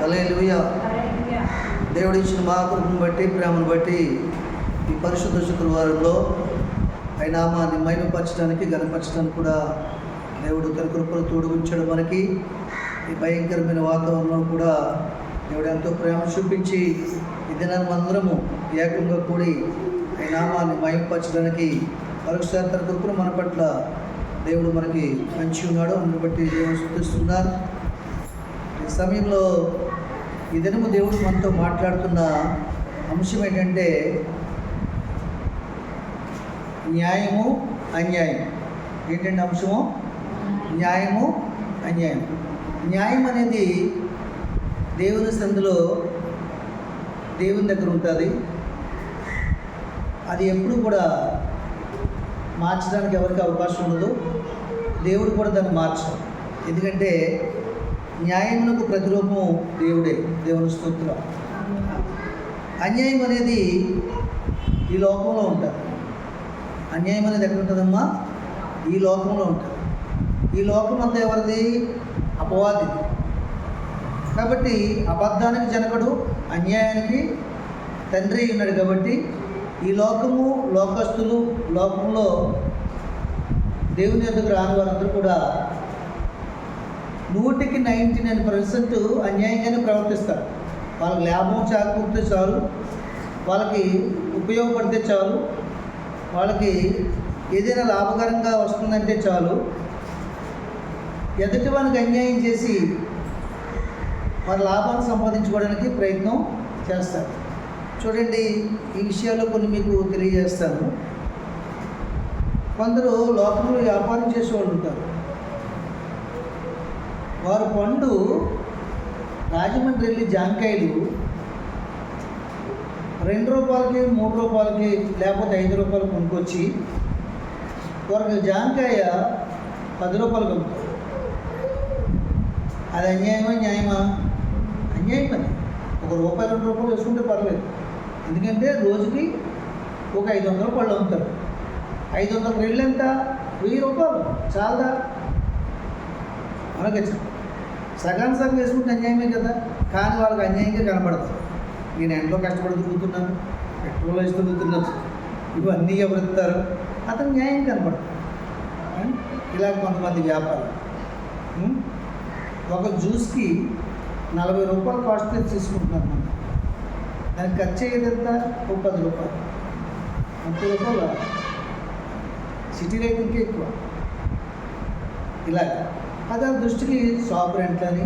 హల్లెలూయా. దేవుడు ఇచ్చిన మహాకృపను బట్టి, ప్రేమను బట్టి ఈ పరిశుద్ధ శుక్రవారంలో ఆయన నామాన్ని మహిమపరచడానికి, ఘనపరచడానికి కూడా దేవుడు తన కృపను తోడుగుంచాడు. మనకి ఈ భయంకరమైన వాతావరణంలో కూడా దేవుడు ఎంతో ప్రేమ చూపించి ఈ దినాన్ని అందరము ఏకంగా కూడి ఈ నామాన్ని మహిమపరచడానికి మరొకసారి తన కృపను మన పట్ల దేవుడు మనకి మంచి ఉన్నాడు. అందుని బట్టి దేవుడు స్తుతిస్తున్నారు. ఈ సమయంలో ఈ దినము దేవుడు మనతో మాట్లాడుతున్న అంశం ఏంటంటే న్యాయము, అన్యాయం. ఏంటంటే అంశము న్యాయము, అన్యాయం. న్యాయం అనేది దేవుని సందులో దేవుని దగ్గర ఉంటుంది. అది ఎప్పుడు కూడా మార్చడానికి ఎవరికి అవకాశం ఉండదు. దేవుడు కూడా దాన్ని మార్చడు. ఎందుకంటే న్యాయమునకు ప్రతిరూపము దేవుడే. దేవుని స్తోత్రం. అన్యాయం అనేది ఈ లోకంలో ఉంటుంది. అన్యాయం అనేది ఎక్కడ ఉంటుందమ్మా? ఈ లోకంలో ఉంటుంది. ఈ లోకం అంతా ఎవరిది? అపవాది. కాబట్టి అబద్ధానికి జనకుడు, అన్యాయానికి తండ్రి ఉన్నాడు. కాబట్టి ఈ లోకము, లోకస్తులు, లోకంలో దేవుని ఎదుగు రాని వారందరూ కూడా 99% అన్యాయంగానే ప్రవర్తిస్తారు. వాళ్ళకి లాభం చేకూరితే చాలు, వాళ్ళకి ఉపయోగపడితే చాలు, వాళ్ళకి ఏదైనా లాభకరంగా వస్తుందంటే చాలు, ఎదుటి వాళ్ళకి అన్యాయం చేసి వారి లాభాన్ని సంపాదించుకోవడానికి ప్రయత్నం చేస్తారు. చూడండి, ఈ విషయాల్లో కొన్ని మీకు తెలియజేస్తాను. కొందరు లోకంలో వ్యాపారం చేసేవాళ్ళు ఉంటారు. వారు పండు రాజమండ్రి వెళ్ళి జాంకాయలు 2 రూపాయలకి, 3 రూపాయలకి, లేకపోతే 5 రూపాయలు కొనుక్కొచ్చి వారికి జాంకాయ 10 రూపాయలు కొనుక్కోరు. అది అన్యాయమా, న్యాయమా? అన్యాయం. అది ₹1, ₹2 వేసుకుంటే పర్లేదు. ఎందుకంటే రోజుకి ఒక 500 పళ్ళు అమ్ముతారు. 500 రెళ్ళు ఎంత? ₹1000. చాలా అలాగే సగం వేసుకుంటే అన్యాయమే కదా. కానీ వాళ్ళకి అన్యాయంగా కనపడదు. నేను ఎంతో కష్టపడి తిరుగుతున్నాను, పెట్రోల్ వేసి తిరుగుతున్నాను, ఇవన్నీ ఎవరు ఇస్తారు? అతను న్యాయం కనపడదు. ఇలా కొంతమంది వ్యాపారం. ఒక జ్యూస్కి ₹40 కాస్ట్ తీసుకుంటున్నారు. మనం దానికి ఖర్చు అయ్యేది ఎంత? ₹10. ₹30 సిటీలో అయితే ఇంకా ఎక్కువ. ఇలాగ అది ఆ దృష్టికి షాప్ రెంట్లని,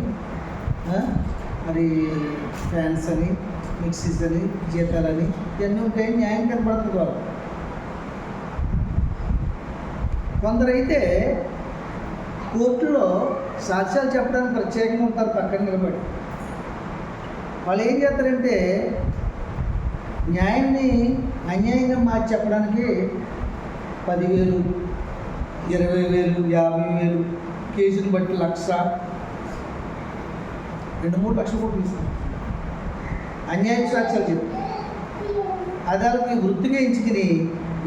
మరి ఫ్యాన్స్ అని, మిక్సీస్ అని, జీతాలని ఇవన్నీ ఉంటాయి. న్యాయం కనపడుతుంది వాళ్ళు. కొందరైతే కోర్టులో సాక్ష్యాలు చెప్పడానికి ప్రత్యేకంగా ఉంటారు, పక్కన నిలబడి. వాళ్ళు ఏం చేస్తారంటే న్యాయాన్ని అన్యాయంగా మార్చి చెప్పడానికి 10,000, 20,000, 50,000, కేజీని బట్టి 1,00,000, 2-3 లక్షలు కూడా తీసుకుంటారు. అన్యాయ సాక్ష్యాలు చెప్తారు. అది వాళ్ళకి వృత్తిగా ఎంచుకుని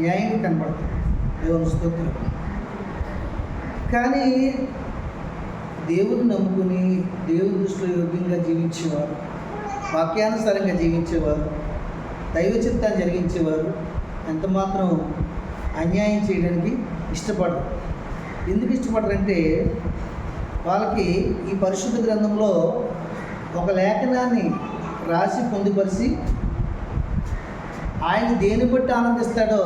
న్యాయంగా కనపడతారు. దేవుని స్తోత్రం. కానీ దేవుని నమ్ముకుని దేవుని దృష్టిలో యోగ్యంగా జీవించేవారు, వాక్యానుసారంగా జీవించేవారు, దైవ చిత్తాన్ని జరిగించేవారు ఎంత మాత్రం అన్యాయం చేయడానికి ఇష్టపడరు. ఎందుకు ఇష్టపడరంటే వాళ్ళకి ఈ పరిశుద్ధ గ్రంథంలో ఒక లేఖనాన్ని రాసి పొందుపరిచి ఆయన దేని బట్టి ఆనందిస్తాడో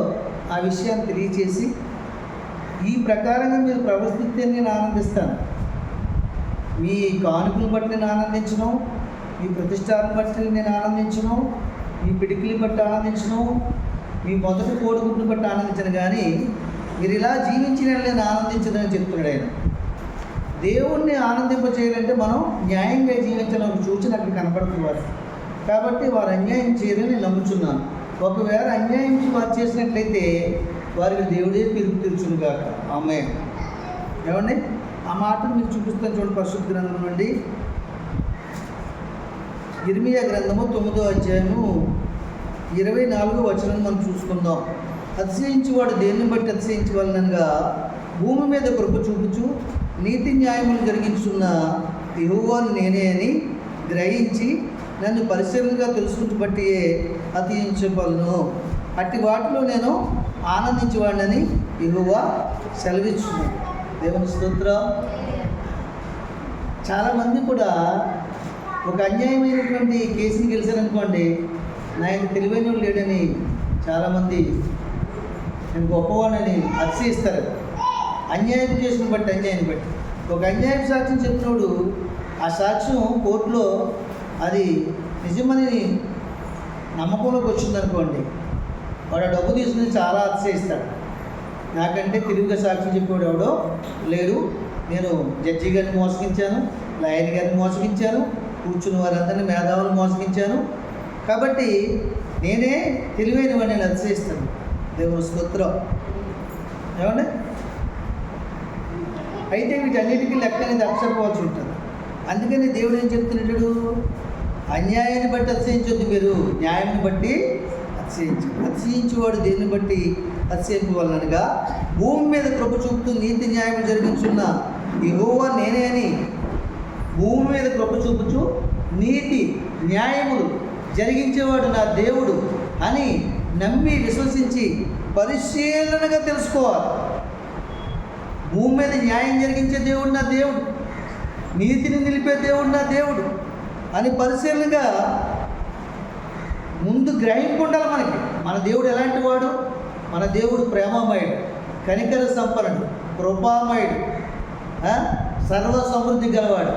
ఆ విషయాన్ని తెలియచేసి ఈ ప్రకారంగా మీరు ప్రవర్తిస్తే నేను ఆనందిస్తాను, మీ కానుకలు బట్టి నేను ఆనందించను, మీ ప్రతిష్టాలను బట్టి నేను ఆనందించను, మీ పిడికిలి బట్టి ఆనందించను, మీ మొదటి కోడిగుడ్డును బట్టి ఆనందించను, కానీ మీరు ఇలా జీవించిన నేను ఆనందించదని చెప్తున్నాడు ఆయన. దేవుణ్ణి ఆనందింపచేయాలంటే మనం న్యాయంగా జీవించాలని సూచన అక్కడ కనపడుతుంది వారు. కాబట్టి వారు అన్యాయం చేయరని నమ్ముచున్నాను. ఒకవేళ అన్యాయం వారు చేసినట్లయితే వారికి దేవుడే తీర్పు తీర్చునుగాక. ఆమేన్. ఏమండి, ఆ మాటను మీకు చూపిస్తాను చూడండి. పరిశుద్ధ గ్రంథం నుండి ఇర్మియా గ్రంథము 9వ అధ్యాయము 24వ వచనం మనం చూసుకుందాం. అతిశయించువాడు దేన్ని బట్టి అతిశయించవలనగా భూమి మీద కృప చూపుచు నీతి న్యాయములు జరిగించున్న యెహోవాను నేనే అని గ్రహించి నన్ను పరిశీలనగా తెలుసుకుని బట్టి అతిశయించబలను. అట్టి వాటిలో నేను ఆనందించేవాడినని యెహోవా సెలవిస్తున్నాడు. దేవుని స్తోత్రం. చాలామంది కూడా ఒక అన్యాయమైనటువంటి కేసుని గెలిచారనుకోండి, నాకు తెలివైన వాళ్ళు లేడని చాలామంది నేను గొప్పవాడిని అతిశయిస్తారు. అన్యాయం కేసుని బట్టి ఒక అన్యాయం సాక్ష్యం చెప్పినప్పుడు ఆ సాక్ష్యం కోర్టులో అది నిజమని నమ్మకంలోకి వచ్చిందనుకోండి, వాడు ఆ డబ్బు తీసుకుని చాలా అతిశయిస్తాడు. నాకంటే తెలివిగా సాక్ష్యం చెప్పేవాడు ఎవడో లేడు, నేను జడ్జి గారిని మోసగించాను, లాయర్ గారిని మోసగించాను, కూర్చున్న వారందరినీ మేధావులు మోసగించాను, కాబట్టి నేనే తెలివైన వాడిని నేను అతిశయిస్తాను. దేవుని స్తోత్రం. ఏమండి? అయితే వీటన్నిటికీ లెక్క అనేది అక్షరపోవాల్సి ఉంటుంది. అందుకని దేవుడు ఏం చెప్తున్నాడు? అన్యాయాన్ని బట్టి అతిశయించొద్దు, మీరు న్యాయాన్ని బట్టి అతిశయించేవాడు దేన్ని బట్టి అతిశయింపవలనగా భూమి మీద కృప చూపుతూ నీతి న్యాయం జరిగించున్న యెహోవా నేనే అని, భూమి మీద కృప చూపుచు నీతి న్యాయములు జరిగించేవాడు నా దేవుడు అని నమ్మి విశ్వసించి పరిశీలనగా తెలుసుకోవాలి. భూమి మీద న్యాయం జరిగించే దేవుడు నా దేవుడు, నీతిని నిలిపే దేవుడు నా దేవుడు అని పరిశీలనగా ముందు గ్రహింపు ఉండాలి మనకి. మన దేవుడు ఎలాంటి వాడు? మన దేవుడు ప్రేమమయుడు, కనికర సంపన్నుడు, కృపామయుడు, సర్వ సమృద్ధి గలవాడు,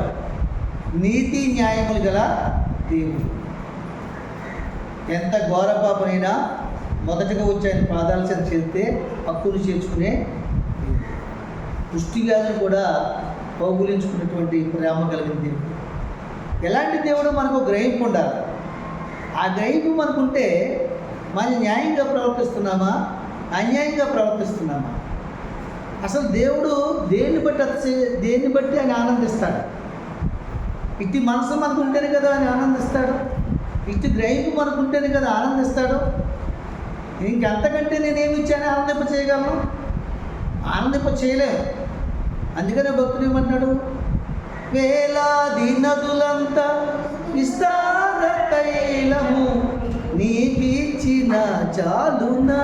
నీతి న్యాయములు గల దేవుడు. ఎంత ఘోర పాపమైనా మొదటగా వచ్చి ఆయన పాదాల చేత చేస్తే హక్కును చేర్చుకునే పుష్టి వ్యాధులు కూడా కౌగులించుకున్నటువంటి ప్రేమ కలిగిన దేవుడు. ఎలాంటి దేవుడు మనకు గ్రహింపు ఉండాలి. ఆ గ్రహింపు మనకుంటే మనం న్యాయంగా ప్రవర్తిస్తున్నామా, అన్యాయంగా ప్రవర్తిస్తున్నామా? అసలు దేవుడు దేన్ని బట్టి ఆయన ఆనందిస్తాడు? ఇట్టి మనసు మనకు ఉంటేనే కదా ఆయన ఆనందిస్తాడు. ఇట్టి గ్రహింపు మనకు ఉంటేనే కదా ఆనందిస్తాడు. ఇంకంతకంటే నేనేమి ఇచ్చాను ఆనందింప చేయగలను? ఆనందింప చేయలేము. అందుకనే భక్తుడు ఏమంటాడు? వేలాది నదులంతా విస్తార తైలము నీకిచ్చిన చాలునా,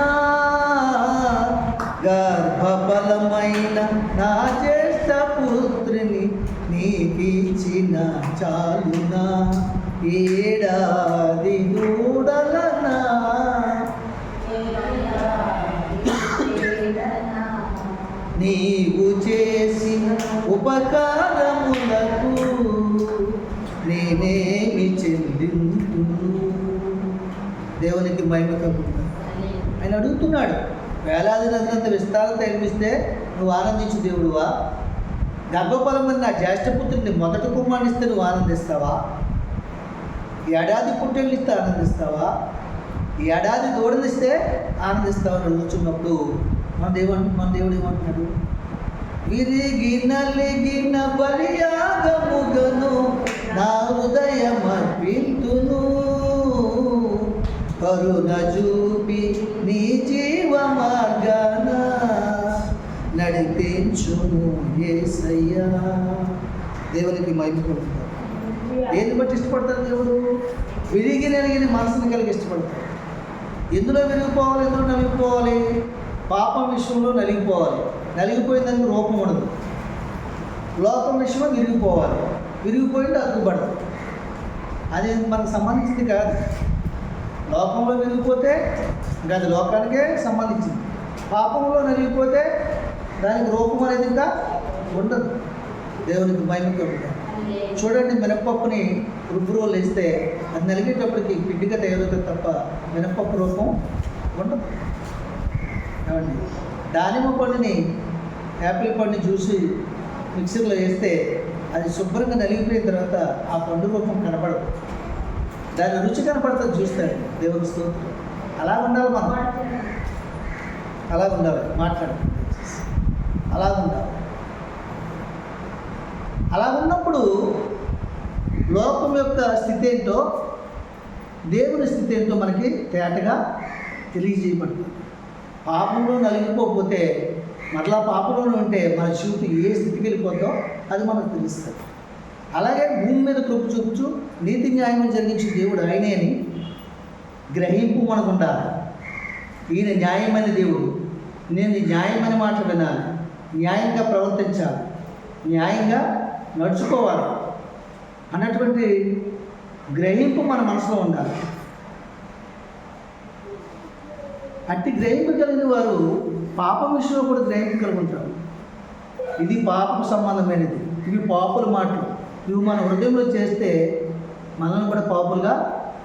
గర్భఫలమైన నా జ్యేష్ఠ పుత్రిని నీకిచ్చిన చాలునా, ఏడాది దూడలనా నీవు చేసిన ఉపకారములకు నేనేమి చెల్లింతును. దేవునికి మహిమ కలుగుతుంది. ఆయన అడుగుతున్నాడు, వేలాది నదులంత విస్తారత తగిలిస్తే నువ్వు ఆనందించు దేవుడువా? గర్భఫలమైన నా జ్యేష్ఠపుత్రుడిని మొదటి కుమారుని ఇస్తే నువ్వు ఆనందిస్తావా? ఏడాది పుట్టెళ్ళు ఇస్తే ఆనందిస్తావా? ఏడాది దూడనిస్తే ఆనందిస్తావా అని అడుగుతున్నప్పుడు మన దేవుడు ఏమంటున్నాడు? విరిగిన లిగిన బలియాగముగను నా హృదయమర్పింతును, కరుణ చూపి నీ జీవ మార్గాన నడిపించును యేసయ్యా. దేవునికి మహిమ కలుగుతాడు. దేన్ని బట్టి ఇష్టపడతాడు దేవుడు? విరిగి నలిగిన మనసును కలిగి ఇష్టపడతాడు. ఎందులో విరిగిపోవాలి, ఎందులో నలిగిపోవాలి? పాపం విషయంలో నలిగిపోవాలి. నలిగిపోయిందానికి రూపం ఉండదు. లోకం విషయంలో విరిగిపోయింది అతుకుపడదు. అది మనకు సంబంధించింది కాదు. లోకంలో విరిగిపోతే ఇంకా అది లోకానికే సంబంధించింది. పాపంలో నలిగిపోతే దానికి రూపం అనేది ఇంకా ఉండదు. దేవునికి మహిమ కలుగుతాడు. చూడండి, మినప్పప్పుని రుబ్బురోలు వేస్తే అది నలిగేటప్పటికి పిండిగా తయారవుతుంది తప్ప మినప్పప్పు రూపం ఉండదు. ఏమండి? దానిమ్మ పండుని, యాపిల్ పండుని చూసి మిక్సీలో వేస్తే అది శుభ్రంగా నలిగిపోయిన తర్వాత ఆ పండు రూపం కనపడదు, దాని రుచి కనపడుతుంది చూస్తాడు. దేవుని స్తోత్రం. అలా ఉండాలి మనం, అలా ఉండాలి, మాట్లాడాలి, అలా ఉండాలి. అలా ఉన్నప్పుడు లోకం యొక్క స్థితి ఏంటో దేవుని స్థితి ఏంటో మనకి తేటగా తెలియజేయబడుతుంది. పాపంలో నలిగిపోతే మరలా పాపంలో ఉంటే మన జీవితం ఏ స్థితికి వెళ్ళిపోతుందో అది మనకు తెలుస్తుంది. అలాగే భూమి మీద కృప చూపుచు నీతి న్యాయం జరిగించే దేవుడు ఆయనే అని గ్రహింపు మనకు ఉండాలి. ఈయన న్యాయమైన దేవుడు, నేను న్యాయమైన మాటలు వినాలి, న్యాయంగా ప్రవర్తించాలి, న్యాయంగా నడుచుకోవాలి అన్నటువంటి గ్రహింపు మన మనసులో ఉండాలి. అట్టి గ్రహింపు కలిగిన వారు పాపం విషయంలో కూడా గ్రహింపు కలిగి ఉంటారు. ఇది పాపకు సంబంధమైనది, ఇవి పాపుల మాటలు, ఇవి మన హృదయంలో చేస్తే మనల్ని కూడా పాపులుగా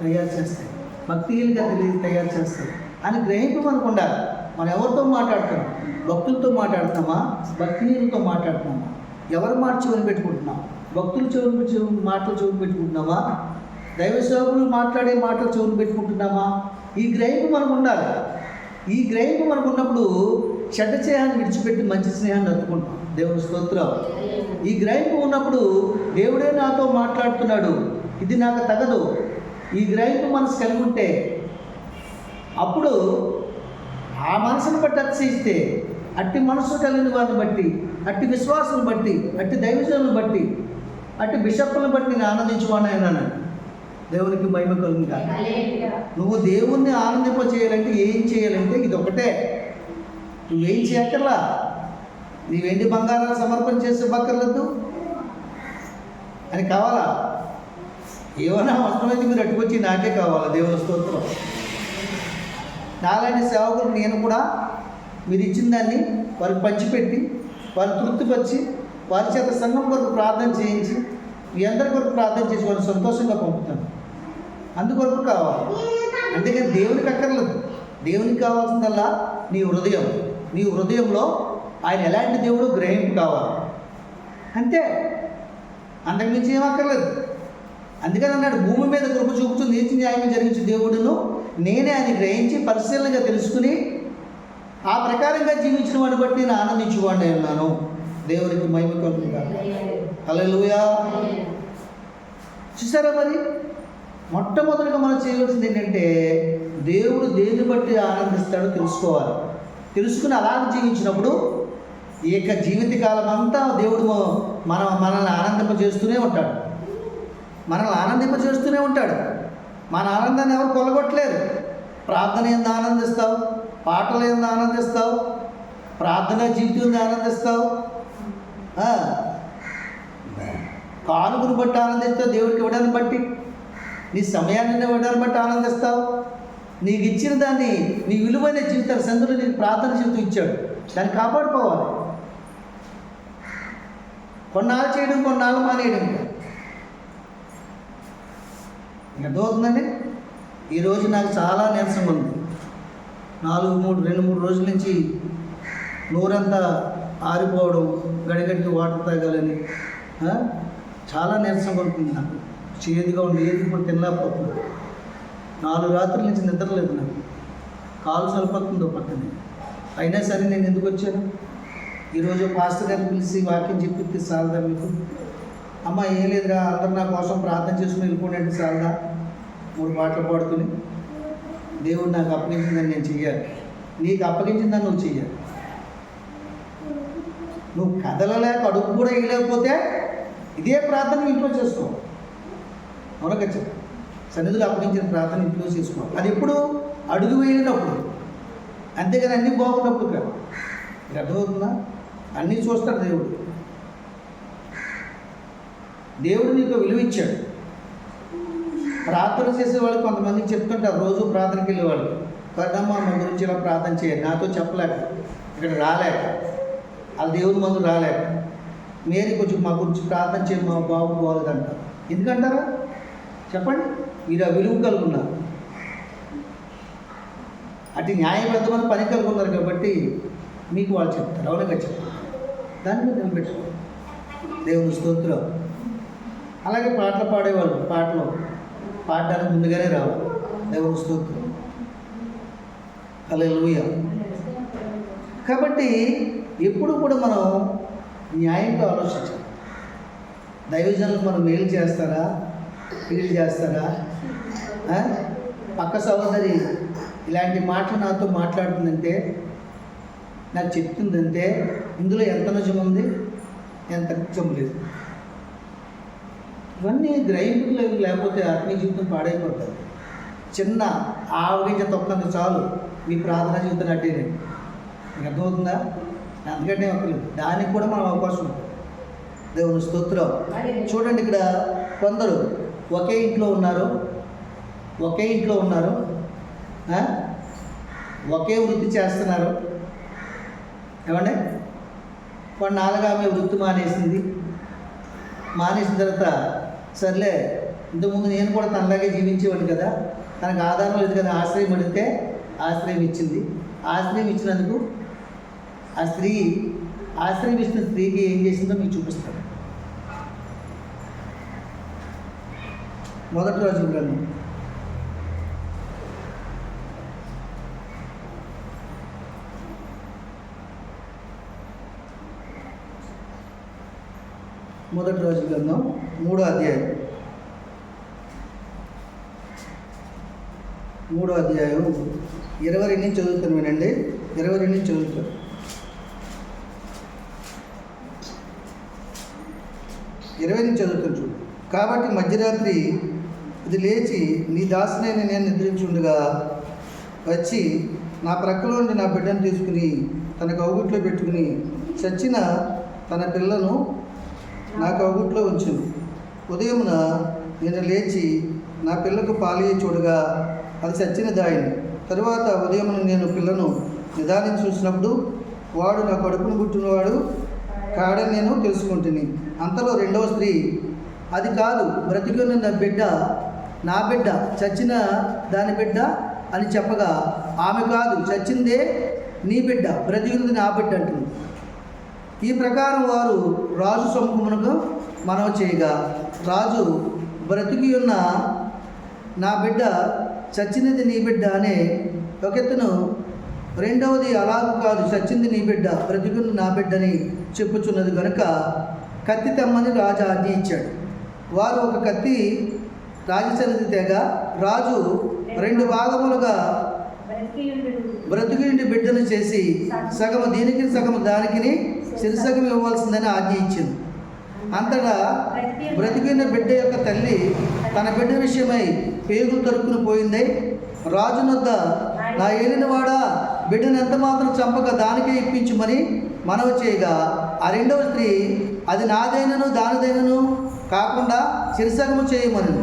తయారు చేస్తాయి, భక్తిహీనంగా తయారు చేస్తాయి అని గ్రహింపు మనకు ఉండాలి. మనం ఎవరితో మాట్లాడుతున్నాం? భక్తులతో మాట్లాడుతున్నామా, భక్తిహీనులతో మాట్లాడుతున్నామా? ఎవరి మాట చెవుని పెట్టుకుంటున్నాం? భక్తులు మాటలు చెవుని పెట్టుకుంటున్నామా? దైవ సేవకులు మాట్లాడే మాటలు చెవుని పెట్టుకుంటున్నామా? ఈ గ్రహింపు మనకు ఉండాలి. ఈ గ్రహింపు మనకు ఉన్నప్పుడు చెడ్డ స్నేహాన్ని విడిచిపెట్టి మంచి స్నేహాన్ని అందుకుంటాం. దేవుని స్తోత్రం. ఈ గ్రహింపు ఉన్నప్పుడు దేవుడే నాతో మాట్లాడుతున్నాడు, ఇది నాకు తగదు, ఈ గ్రహింపు మనసు కలిగి ఉంటే అప్పుడు ఆ మనసును బట్టి అతిశయిస్తే, అట్టి మనసు కలిగిన వారిని బట్టి, అట్టి విశ్వాసం బట్టి, అట్టి దైవజనులను బట్టి, అట్టి బిషప్లను బట్టి నేను ఆనందించుకోని అన్నాను. దేవునికి మహిమ కలుగుతా. నువ్వు దేవుణ్ణి ఆనందింప చేయాలంటే ఏం చేయాలంటే ఇది ఒకటే. నువ్వేం చేయక్కర్లా, నీ వెండి బంగారాలు సమర్పణ చేసే బక్కర్లేదు అని కావాలా? ఏమైనా అవసరమైతే మీరు అట్టుకొచ్చి నాకే కావాలా? దేవుని స్తోత్రం. నాలాంటి సేవకులు నేను కూడా మీరు ఇచ్చిన దాన్ని వారికి పంచిపెట్టి, వారు తృప్తిపరిచి, వారి చేత సంఘం కొరకు ప్రార్థన చేయించి, మీ అందరి కొరకు ప్రార్థన చేసి వారిని సంతోషంగా పంపుతాను. అందుకొరకు కావాలి. అంతేకాని దేవునికి అక్కర్లేదు. దేవునికి కావాల్సిందల్లా నీ హృదయం. నీ హృదయంలో ఆయన ఎలాంటి దేవుడు గ్రహింపు కావాలి అంతే, అంతకుమించి ఏం అక్కర్లేదు. అందుకని అన్నాడు, భూమి మీద కృప చూపుతూ నీతి న్యాయం జరిగించే దేవుడును నేనే అని గ్రహించి పరిశీలనగా తెలుసుకుని ఆ ప్రకారంగా జీవించిన వాడిని బట్టి నేను ఆనందించుకోండి అన్నాను. దేవునికి మహిమ కలుగుతాను. హల్లెలూయా. చూసారా, మరి మొట్టమొదటిగా మనం చేయవలసింది ఏంటంటే దేవుడు దేన్ని బట్టి ఆనందిస్తాడో తెలుసుకోవాలి. తెలుసుకుని అలాగే జీవించినప్పుడు ఈ యొక్క జీవితకాలం అంతా దేవుడు మనల్ని ఆనందింపజేస్తూనే ఉంటాడు. మనల్ని ఆనందింపజేస్తూనే ఉంటాడు. మన ఆనందాన్ని ఎవరు కొలగొట్టలేరు. ప్రార్థన ఏంది ఆనందిస్తావు, పాటలు ఏంది ఆనందిస్తావు, ప్రార్థన జీవితం ఏంది ఆనందిస్తావు, కానుకను బట్టి ఆనందిస్తావు, దేవుడికి ఇవ్వడాన్ని బట్టి, నీ సమయాన్ని ఇవ్వడాన్ని బట్టి ఆనందిస్తావు. నీకు ఇచ్చిన దాన్ని, నీ విలువైన జీవితాలు సందులో నీకు ప్రార్థన జీవితం ఇచ్చాడు, దాన్ని కాపాడుకోవాలి. కొన్నాళ్ళు చేయడం, కొన్నాళ్ళు మానేయడం. ఇంకా అర్థమవుతుందండి. ఈరోజు నాకు చాలా నీరసంగా ఉంది. 2-3 రోజుల నుంచి నోరంతా ఆరిపోవడం, గడిగడికి వాటర్ తాగాలని చాలా నీరసంగా ఉంటుంది. నాకు చేదుగా ఉండి ఏది ఇప్పుడు తినలేకపోతుంది. 4 రాత్రుల నుంచి నిద్రలేదు. నాకు కాలు సరిపోతుందో పక్కనే. అయినా సరే నేను ఎందుకు వచ్చాను? ఈరోజు పాస్టర్ గారిని పిలిచి వాక్యం చెప్పి సాలదా మీకు? అమ్మ ఏం లేదురా, అందరు నా కోసం ప్రార్థన చేసుకుని వెళ్ళిపోయినట్టు సాలదా? 3 పాటలు పాడుకుని దేవుడు నాకు అప్పగించిందని నేను చెయ్యాలి, నీకు అప్పగించిందని నువ్వు చెయ్యాలి. నువ్వు కదలలేక అడుగు కూడా వేయలేకపోతే ఇదే ప్రార్థన ఇంట్లో చేసుకో. అవునక చెప్పు, సన్నిధిలో అప్పగించిన ప్రార్థన ఇంట్లో చేసుకో. అది ఎప్పుడు? అడుగు వేయనప్పుడు. అంతేగాని అన్నీ బాగున్నప్పుడు కాదు. ఇది అర్థమవుతుందా? అన్నీ చూస్తాడు దేవుడు. దేవుడు నీకు విలువ ఇచ్చాడు. ప్రార్థన చేసే వాళ్ళకి కొంతమందికి చెప్తుంటారు, రోజు ప్రార్థనకి వెళ్ళే వాళ్ళకి, కదమ్మా మా గురించి ఇలా ప్రార్థన చేయాలి, నాతో చెప్పలేక, ఇక్కడ రాలేక, వాళ్ళ దేవుని మందు రాలేక, మేరీ కొంచెం మా గురించి ప్రార్థన చేయండి, మా బాబు బాగోలేదంటారు. ఎందుకంటారా చెప్పండి? మీరు ఆ విలువ కలుగున్నారు, అటు న్యాయబద్ధమైన పని కలుగున్నారు కాబట్టి మీకు వాళ్ళు చెప్తారు. అవునగా చెప్తారు. దాన్ని మీద నిలబెట్టుకోవాలి. దేవుని స్తోత్రం. అలాగే పాటలు పాడేవాళ్ళు పాటలు పాడడానికి ముందుగానే రావాలి. దేవుని స్తోత్రం. హల్లెలూయా. కాబట్టి ఎప్పుడు కూడా మనం న్యాయంగా ఆలోచించాలి. దైవజనులకు మనం మేలు చేస్తారా, కీడు చేస్తారా? పక్క సహోదరి ఇలాంటి మాటలు నాతో మాట్లాడుతుందంటే, నాకు చెప్తుందంటే ఇందులో ఎంత నిజం ఉంది, ఎంత నిజం లేదు. ఇవన్నీ గ్రహింపులు లేకపోతే ఆత్మీయ జీవితం పాడైపోతుంది. చిన్న ఆవగింజ తొక్కంత చాలు మీ ప్రార్థన జీవితం అట్టేనే. మీకు అర్థమవుతుందా? అందుకంటే ఒకరు దానికి కూడా మనం అవకాశం ఉంటుంది. దేవుని స్తోత్రం. చూడండి, ఇక్కడ కొందరు ఒకే ఇంట్లో ఉన్నారు, ఒకే వృత్తి చేస్తున్నారు. ఏమండి, కొన్నాళ్ళుగా ఆమె వృత్తి మానేసిన తర్వాత సర్లే ఇంతకుముందు నేను కూడా తనలాగే జీవించేవాడు కదా, తనకు ఆధారం లేదు కదా, ఆశ్రయం అడిగితే ఆశ్రయం ఇచ్చింది. ఆశ్రయం ఇచ్చినందుకు ఆ స్త్రీ ఆశ్రయం ఇచ్చిన స్త్రీకి ఏం చేసిందో మీకు చూపిస్తాను. మొదటి రోజు గ్రంథం 3వ అధ్యాయం 22 నుంచి చదువుతాను. వినండి, 22 నుంచి చదువుతాను. చూడు. కాబట్టి మధ్యరాత్రి ఇది లేచి నీ దాసునైన నేను నిద్రించుండగా వచ్చి నా ప్రక్కలో ఉండి నా బిడ్డను తీసుకుని తన కౌగుట్లో పెట్టుకుని చచ్చిన తన పిల్లను నా కౌగుట్లో ఉంచును. ఉదయమున నేను లేచి నా పిల్లకు పాలియ చూడగా అది చచ్చిన దాయిని. తరువాత ఉదయమున నేను పిల్లను నిదానించి చూసినప్పుడు వాడు నా కడుపును పుట్టినవాడు కాడని నేను తెలుసుకుంటుని. అంతలో రెండవ స్త్రీ, అది కాదు, బ్రతికున్న నా బిడ్డ చచ్చిన దాని బిడ్డ అని చెప్పగా, ఆమె కాదు, చచ్చిందే నీ బిడ్డ, బ్రతికున్నది నా బిడ్డ అంటుంది. ఈ ప్రకారం వారు రాజు సముఖమునకు మనవి చేయగా, రాజు బ్రతికి ఉన్న నా బిడ్డ చచ్చినది నీ బిడ్డ అనే ఒకెత్తును, రెండవది అలాగూ కాదు, చచ్చింది నీ బిడ్డ, బ్రతికున్న నా బిడ్డని చెప్పుచున్నది కనుక కత్తి తెమ్మని రాజు ఆజ్ఞ ఇచ్చాడు. వారు ఒక కత్తి రాజసన్నిధి తెగ రాజు 2 భాగములుగా బ్రతికిండి బిడ్డను చేసి సగము దీనికి సగము దానికి శిరసగం ఇవ్వవలసిందని ఆజ్ఞ ఇచ్చింది. అంతటా బ్రతికిన బిడ్డ యొక్క తల్లి తన బిడ్డ విషయమై పేగులు తరుక్కుని పోయింది. రాజునొద్ద నా ఏలినవాడా, బిడ్డను ఎంత మాత్రం చంపక దానికే ఇప్పించుమని మనవి చేయగా, ఆ రెండవ స్త్రీ, అది నాదైనను దానిదైనను కాకుండా శిరసగము చేయమని